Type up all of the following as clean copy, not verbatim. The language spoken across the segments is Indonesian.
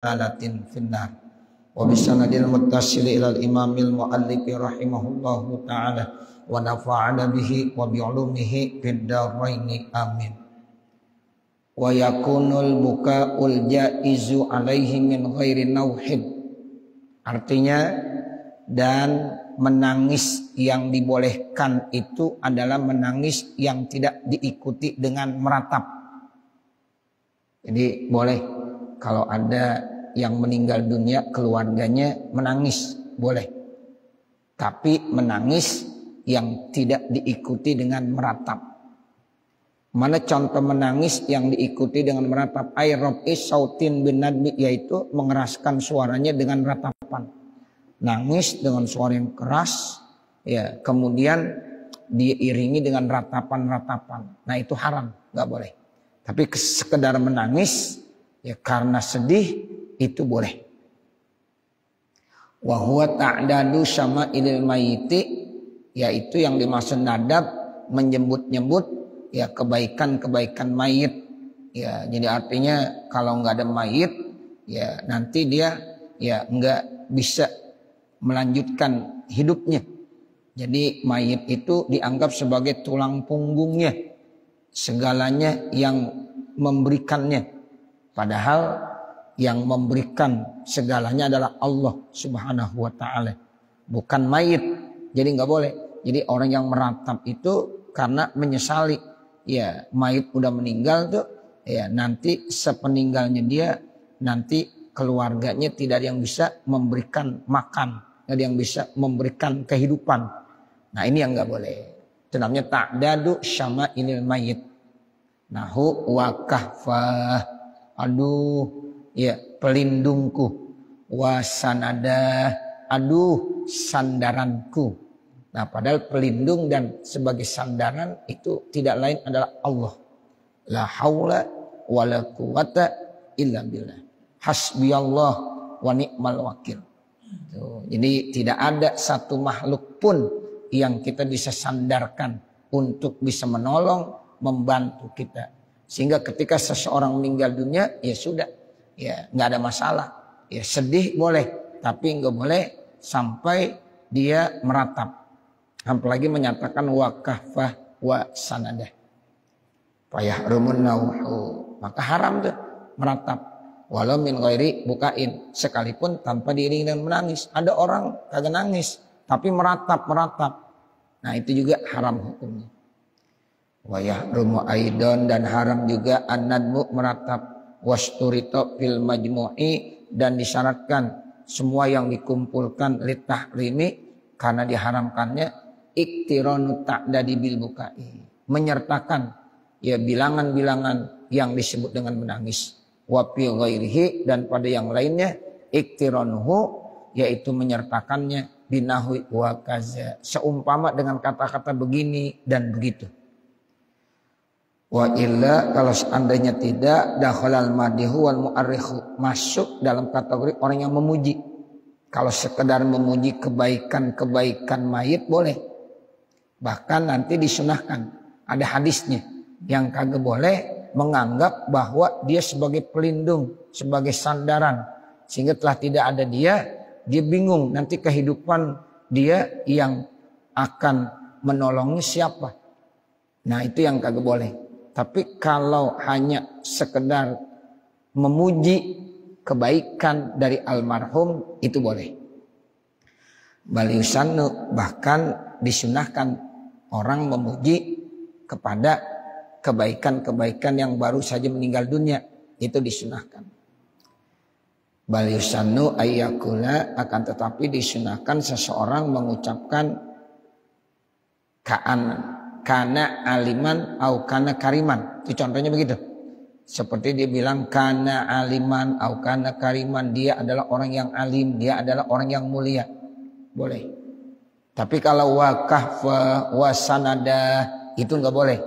alatin finnar wa bisanadil muttasil ilal imamil muallifi rahimahullahu ta'ala wa nafa'ana bihi wa bi'ulumihi fid dharaini amin. Wa yakunul buka'ul jaizu alaihi min ghairi nauhid, artinya dan menangis yang dibolehkan itu adalah menangis yang tidak diikuti dengan meratap. Jadi boleh kalau ada yang meninggal dunia keluarganya menangis, boleh. Tapi menangis yang tidak diikuti dengan meratap. Mana contoh menangis yang diikuti dengan meratap? Airobis sautin bin nadbi, yaitu mengeraskan suaranya dengan ratapan. Nangis dengan suara yang keras, ya, kemudian diiringi dengan ratapan-ratapan. Nah itu haram, nggak boleh. Tapi sekedar menangis, ya karena sedih, itu boleh. Wa huwa ta'dadu syama'ilil mayiti, yaitu yang dimaksud nadab menyebut-nyebut ya kebaikan-kebaikan mayit. Ya, jadi artinya kalau nggak ada mayit, ya nanti dia ya nggak bisa melanjutkan hidupnya. Jadi mayit itu dianggap sebagai tulang punggungnya, segalanya yang memberikannya. Padahal yang memberikan segalanya adalah Allah Subhanahu wa ta'ala, bukan mayit. Jadi nggak boleh. Jadi orang yang meratap itu karena menyesali, ya mayit udah meninggal tuh, ya nanti sepeninggalnya dia, nanti keluarganya tidak ada yang bisa memberikan makan, tidak ada yang bisa memberikan kehidupan. Nah ini yang nggak boleh. Itu namanya ta'dadu syama'ilil mayit. Nahu wa kahfah, aduh ya pelindungku, wa sanada, aduh sandaranku. Nah padahal pelindung dan sebagai sandaran itu tidak lain adalah Allah. La haula wa la quwata illa billah. Hasbiyallah wa ni'mal wakil. Tuh, jadi tidak ada satu makhluk pun yang kita bisa sandarkan untuk bisa menolong, membantu kita. Sehingga ketika seseorang meninggal dunia, ya sudah, ya nggak ada masalah. Ya sedih boleh, tapi nggak boleh sampai dia meratap. Apalagi menyatakan wa kahfah wa sanadah. Fayahrumun nauhu, maka haram tuh meratap. Walau min ghairi bukain, sekalipun tanpa diiringi dengan menangis. Ada orang kagak nangis tapi meratap. Nah itu juga haram hukumnya. Wa yahrumu aidon, dan haram juga an-nadmu meratap. Wasturito fil majmu'i, dan disyaratkan semua yang dikumpulkan litahrimi, karena diharamkannya iktiranu ta'dadi bil bukai, menyertakan ya bilangan-bilangan yang disebut dengan menangis. Wa fi ghairihi, dan pada yang lainnya iktiranuhu, yaitu menyertakannya binahwi wa kaza, seumpama dengan kata-kata begini dan begitu. Wa illa, kalau seandainya tidak, dakhalal madihu wal mu'arrikhu, masuk dalam kategori orang yang memuji. Kalau sekedar memuji kebaikan-kebaikan mayit boleh. Bahkan nanti disunahkan, ada hadisnya, yang kagak boleh menganggap bahwa dia sebagai pelindung, sebagai sandaran, sehingga telah tidak ada dia bingung nanti kehidupan dia yang akan menolongnya siapa. Nah itu yang kagak boleh. Tapi kalau hanya sekedar memuji kebaikan dari almarhum, itu boleh. Baliusannu, bahkan disunahkan orang memuji kepada kebaikan-kebaikan yang baru saja meninggal dunia, itu disunahkan. Baliusannu ayyakula, akan tetapi disunahkan seseorang mengucapkan kana aliman au kana kariman. Itu contohnya begitu. Seperti dia bilang kana aliman au kana kariman, dia adalah orang yang alim, dia adalah orang yang mulia. Boleh. Tapi kalau wa kahfa wa sanada, itu enggak boleh.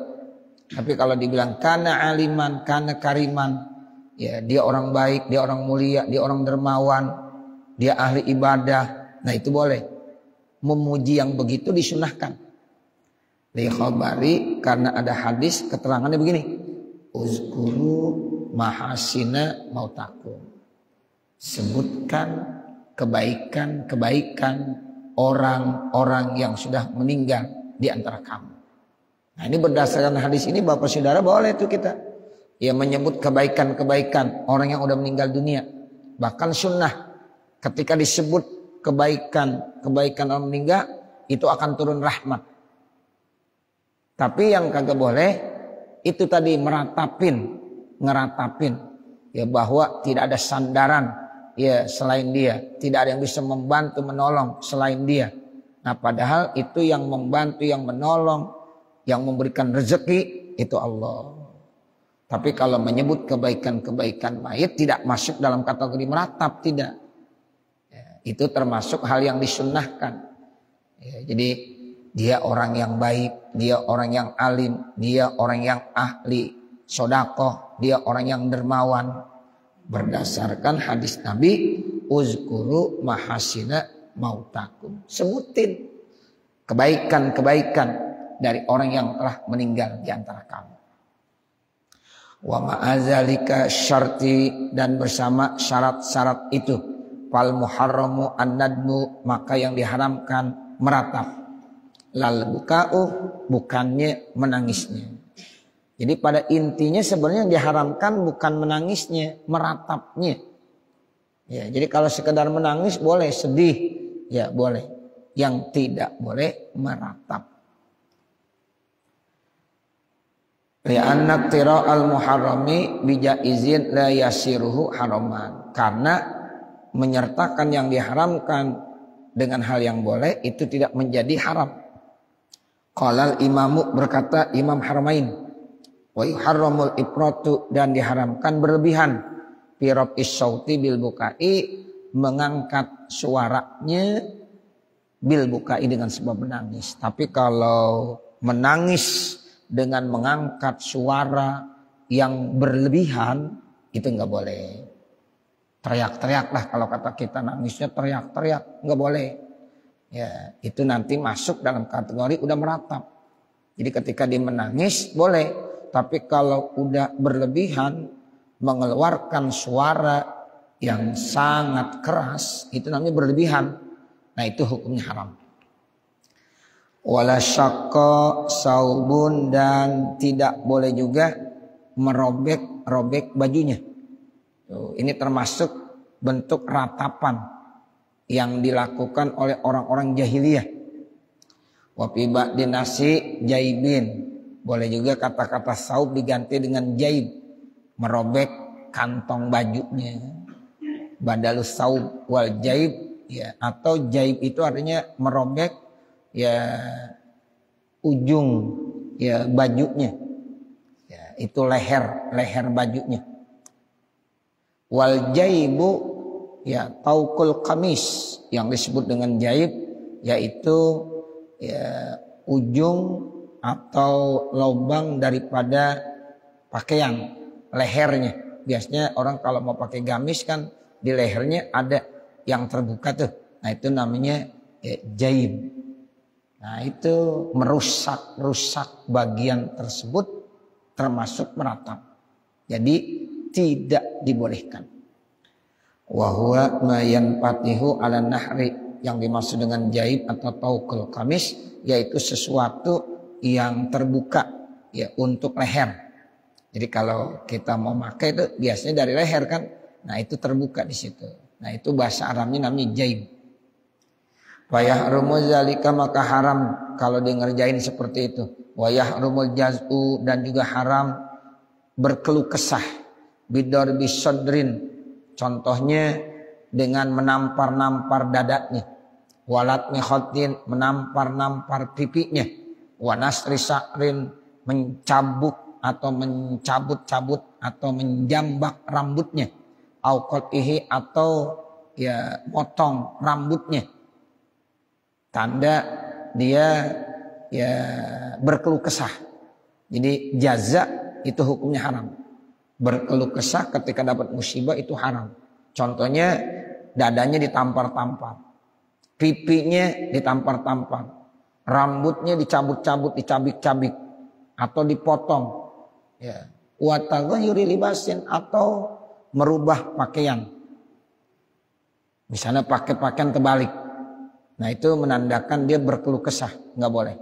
Tapi kalau dibilang kana aliman, kana kariman, ya dia orang baik, dia orang mulia, dia orang dermawan, dia ahli ibadah, nah itu boleh. Memuji yang begitu disunahkan. Li khabari, karena ada hadis keterangannya begini. Uzkuru mahasina mautakum. Sebutkan kebaikan-kebaikan orang-orang yang sudah meninggal di antara kamu. Nah, ini berdasarkan hadis ini Bapak Saudara boleh itu kita ya menyebut kebaikan-kebaikan orang yang sudah meninggal dunia. Bahkan sunnah ketika disebut kebaikan orang meninggal itu akan turun rahmat. Tapi yang kagak boleh itu tadi ngeratapin ya bahwa tidak ada sandaran ya selain dia, tidak ada yang bisa membantu menolong selain dia. Nah, padahal itu yang membantu, yang menolong, yang memberikan rezeki itu Allah. Tapi kalau menyebut kebaikan-kebaikan mayit tidak masuk dalam kategori meratap, tidak. Ya, itu termasuk hal yang disunnahkan. Ya, jadi dia orang yang baik, dia orang yang alim, dia orang yang ahli sodakoh, dia orang yang dermawan. Berdasarkan hadis Nabi, uzkuru mahasina mautakum. Sebutin kebaikan-kebaikan dari orang yang telah meninggal di antara kamu. Wa ma'azalika syarti, dan bersama syarat-syarat itu, fal muharramu an-nadmu, maka yang diharamkan meratap. Lal buka'u, bukannya menangisnya. Jadi pada intinya sebenarnya yang diharamkan bukan menangisnya, meratapnya. Ya, jadi kalau sekedar menangis boleh, sedih ya boleh. Yang tidak boleh meratap. Li'anna tira'al muharrami bijaizin la yasiruhu haraman. Karena menyertakan yang diharamkan dengan hal yang boleh itu tidak menjadi haram. Qalal imamu, berkata Imam Haramain, wa yuharramul ipratu, dan diharamkan berlebihan fi raf'is sauti bil bukai, mengangkat suaranya bil bukai dengan sebab menangis. Tapi kalau menangis dengan mengangkat suara yang berlebihan itu enggak boleh. Teriak-teriak lah, kalau kata kita nangisnya teriak-teriak, enggak boleh. Ya, itu nanti masuk dalam kategori udah meratap. Jadi ketika dia menangis boleh, tapi kalau udah berlebihan mengeluarkan suara yang sangat keras itu namanya berlebihan. Nah, itu hukumnya haram. Wala syaqqa saubun, dan tidak boleh juga merobek-robek bajunya. Tuh, ini termasuk bentuk ratapan yang dilakukan oleh orang-orang jahiliyah. Wa fi ba'din nasi jaibin, boleh juga kata-kata saub diganti dengan jaib, merobek kantong bajunya. Badalus saub wal jaib, ya, atau jaib itu artinya merobek ya ujung ya bajunya. Ya, itu leher bajunya. Wal jaibu ya taukul kamis, yang disebut dengan jaib yaitu ya ujung atau lubang daripada pakaian, lehernya. Biasanya orang kalau mau pakai gamis kan di lehernya ada yang terbuka tuh. Nah, itu namanya ya, jaib. Nah, itu merusak bagian tersebut termasuk meratap. Jadi tidak dibolehkan. Wa huwa ma yanfatihu 'ala nahri, yang dimaksud dengan jaib atau taukul kamis yaitu sesuatu yang terbuka ya untuk leher. Jadi kalau kita mau pakai itu biasanya dari leher kan. Nah, itu terbuka di situ. Nah, itu bahasa Arabnya namanya jaib. Wa yahrumu zalika, maka haram kalau dia ngerjain seperti itu. Wa yahrumul jaz'u, dan juga haram berkeluh kesah. Bidor bisadrin, contohnya dengan menampar-nampar dadanya. Walat mikhotin, menampar-nampar pipinya. Wanasri sa'rin, mencabut atau mencabut-cabut atau menjambak rambutnya. Auqatihi, atau ya motong rambutnya. Tanda dia ya berkeluh kesah. Jadi jaza itu hukumnya haram. Berkeluh kesah ketika dapat musibah itu haram. Contohnya dadanya ditampar-tampar, pipinya ditampar-tampar, rambutnya dicabut-cabut, dicabik-cabik atau dipotong. Ya, wa taghayyuri libasin, atau merubah pakaian. Misalnya pakai pakaian terbalik. Nah itu menandakan dia berkeluh kesah, nggak boleh.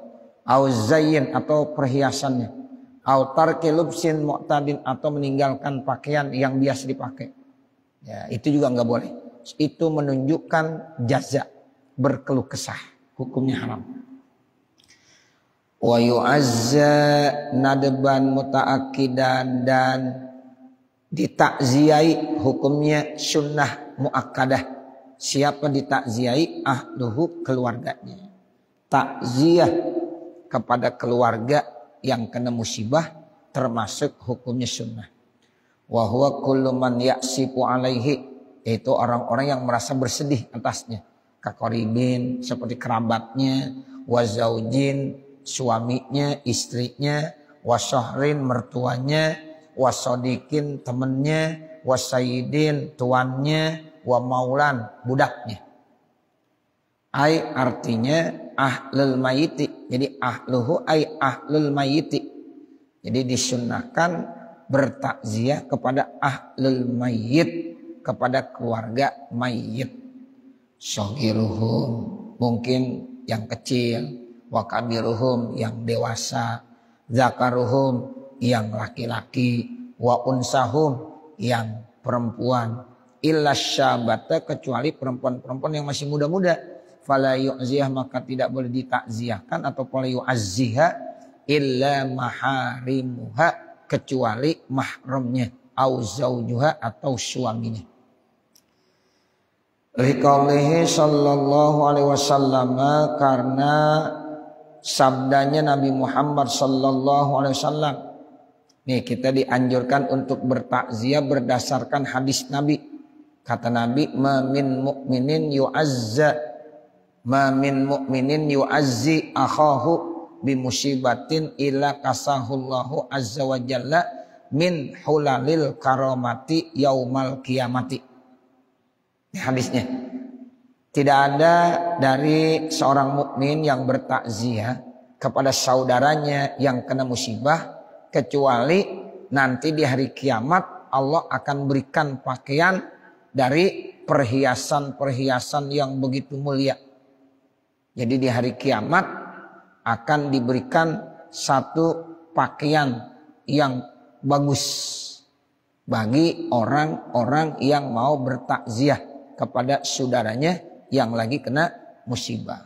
Au zayyin atau perhiasannya. Au tarki lubsin mu'tadin atau meninggalkan pakaian yang biasa dipakai. Ya, itu juga nggak boleh. Itu menunjukkan jaza, berkeluh kesah, hukumnya haram. Wa yu'azza nadban muta'akkidan dan ditakziai hukumnya sunnah muakkadah. Siapa ditakziai? Ahluhu, keluarganya. Takziah kepada keluarga yang kena musibah termasuk hukumnya sunnah. Wa huwa kullu man ya'sifu alaihi, yaitu orang-orang yang merasa bersedih atasnya. Kakoribin, seperti kerabatnya, wa zaujin, suaminya, istrinya, wa syahrin, mertuanya, wa sodikin, temannya, wa sayyidin, tuannya, wa maulan, budaknya. Ai artinya ahlul mayiti. Jadi ahluhu ai ahlul mayiti. Jadi disunnahkan bertakziah kepada ahlul mayit, kepada keluarga mayit. Syagiruhum, mungkin yang kecil, wa kabiruhum, yang dewasa, zakaruhum, yang laki-laki, wa unsahum, yang perempuan, illa syabata, kecuali perempuan-perempuan yang masih muda-muda. Fala yu'ziyah, maka tidak boleh ditakziahkan atau fala yu'azziha illa maharimuha, kecuali mahramnya, au zaujuha atau suaminya. Liqaulihi sallallahu alaihi wasallam, karena sabdanya Nabi Muhammad sallallahu alaihi wasallam. Nih kita dianjurkan untuk bertakziah berdasarkan hadis Nabi. Kata Nabi, ma min mu'minin yu'azzi akhahu bi musibatin illa kasahullahu azza wa jalla min hulalil karamati yaumal qiyamati. Ini hadisnya. Tidak ada dari seorang mukmin yang bertakziah kepada saudaranya yang kena musibah kecuali nanti di hari kiamat Allah akan berikan pakaian dari perhiasan-perhiasan yang begitu mulia. Jadi di hari kiamat akan diberikan satu pakaian yang bagus bagi orang-orang yang mau bertakziah kepada saudaranya yang lagi kena musibah.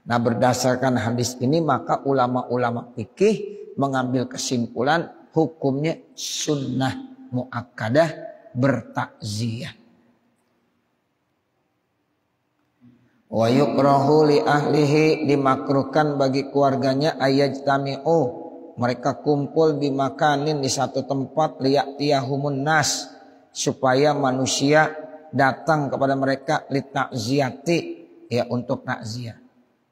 Nah, berdasarkan hadis ini maka ulama-ulama fikih mengambil kesimpulan hukumnya sunnah muakkadah bertakziah. Wa yukrahu li ahlihi, dimakruhkan bagi keluarganya ayajtami'u, mereka kumpul bimakanin, di satu tempat, liya'tiyahumun nas, supaya manusia datang kepada mereka, litakziyati, ya untuk takziah.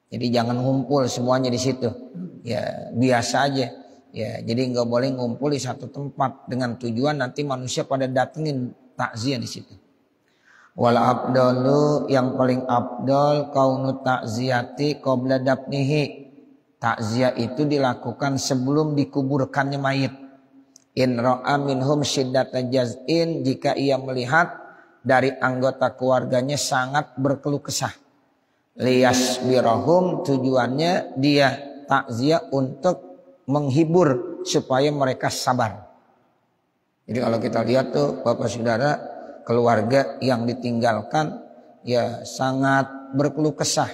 Jadi jangan ngumpul semuanya di situ, ya biasa aja, ya jadi nggak boleh ngumpul di satu tempat dengan tujuan nanti manusia pada datengin takziah di situ. Wal abdalu, yang paling abdal, kaunu takziyati qabla dafnihi, takziah itu dilakukan sebelum dikuburkannya mayit. In ra'a minhum syiddata jaz'in, jika ia melihat dari anggota keluarganya sangat berkeluh kesah. Liyasbirahum, tujuannya dia takziah untuk menghibur supaya mereka sabar. Jadi kalau kita lihat tuh Bapak Saudara, keluarga yang ditinggalkan ya sangat berkeluh kesah.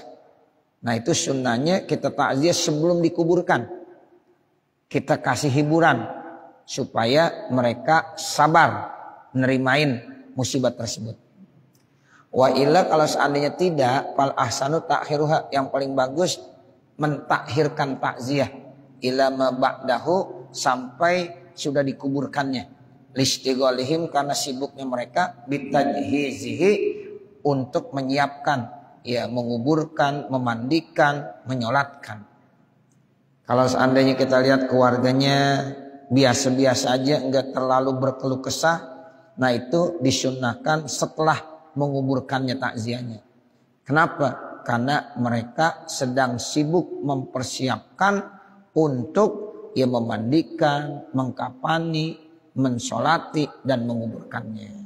Nah itu sunnahnya kita takziah sebelum dikuburkan. Kita kasih hiburan supaya mereka sabar nerimain musibah tersebut. Wa illa, kalau seandainya tidak, fal ahsanu takhiruha, yang paling bagus mentakhirkan takziah ila ma ba'dahu, sampai sudah dikuburkannya. Listighalihim, karena sibuknya mereka, bitajhizihi, untuk menyiapkan, ya menguburkan, memandikan, menyolatkan. Kalau seandainya kita lihat keluarganya biasa-biasa aja, enggak terlalu berkeluh kesah, nah itu disunnahkan setelah menguburkannya takziahnya. Kenapa? Karena mereka sedang sibuk mempersiapkan untuk ya memandikan, mengkapani, mensolati dan menguburkannya.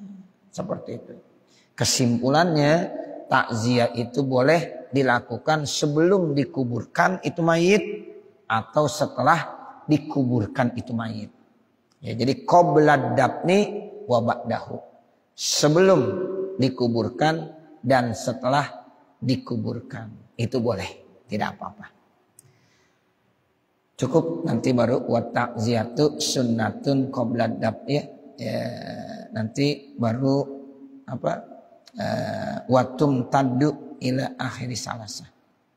Seperti itu. Kesimpulannya, takziah itu boleh dilakukan sebelum dikuburkan itu mayit atau setelah dikuburkan itu mayit. Ya, jadi qoblad dafni wa ba'dahu. Sebelum dikuburkan dan setelah dikuburkan. Itu boleh, tidak apa-apa. Cukup nanti baru wa ta'ziyatu sunnatun qoblad daf ya. Nanti baru watum taddu ila akhiri salasa.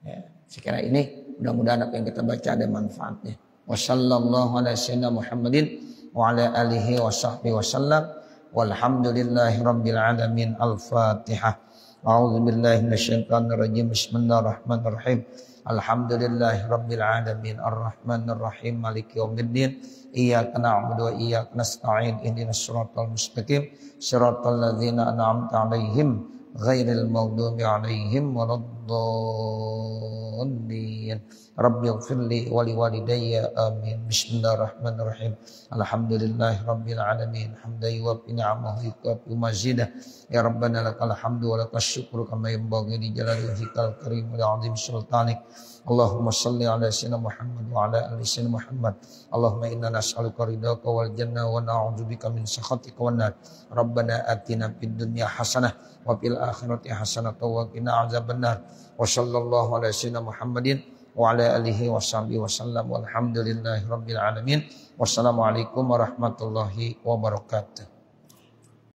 Ya, sekira ini mudah-mudahan apa yang kita baca ada manfaatnya. Wassallallahu ala sayyidina Muhammadin wa ala alihi wa sahbihi wasallam. Walhamdulillahi rabbil alamin. Al-Fatihah. A'udzu billahi minasyaitonir rajim. Bismillahirrahmanirrahim. Alhamdulillahi rabbil alamin. Arrahmanir rahim. Maliki yaumiddin. Iyyaka na'budu wa iyyaka nasta'in. Ihdinas siratal mustaqim. Siratal ladzina an'amta 'alaihim ghairil maghdubi 'alaihim waladdallin. Rabbighfirli wa liwalidayya amin. Bismillahirrahmanirrahim. Alhamdulillahi rabbil alamin. Hamdan yuwaffi ni'amahu yukafi mazidah. Ya Rabbana lakal hamdu wa lakas syukru kama yanbaghi li jalali wajhikal karim wa li 'azimi sultanik. Allahumma salli ala sayyidina Muhammad wa ala ali sayyidina Muhammad. Allahumma inna nas'aluka ridhaka wal jannah wa na'udzubika min sakhatika wan nar. Rabbana atina fid dunya hasanah wa fil akhirati hasanah wa qina adzabannar. Wa sallallahu ala sayyidina Muhammadin wa ala alihi wa sahbihi wasallam. Walhamdulillahi rabbil alamin. Wassalamualaikum warahmatullahi wabarakatuh.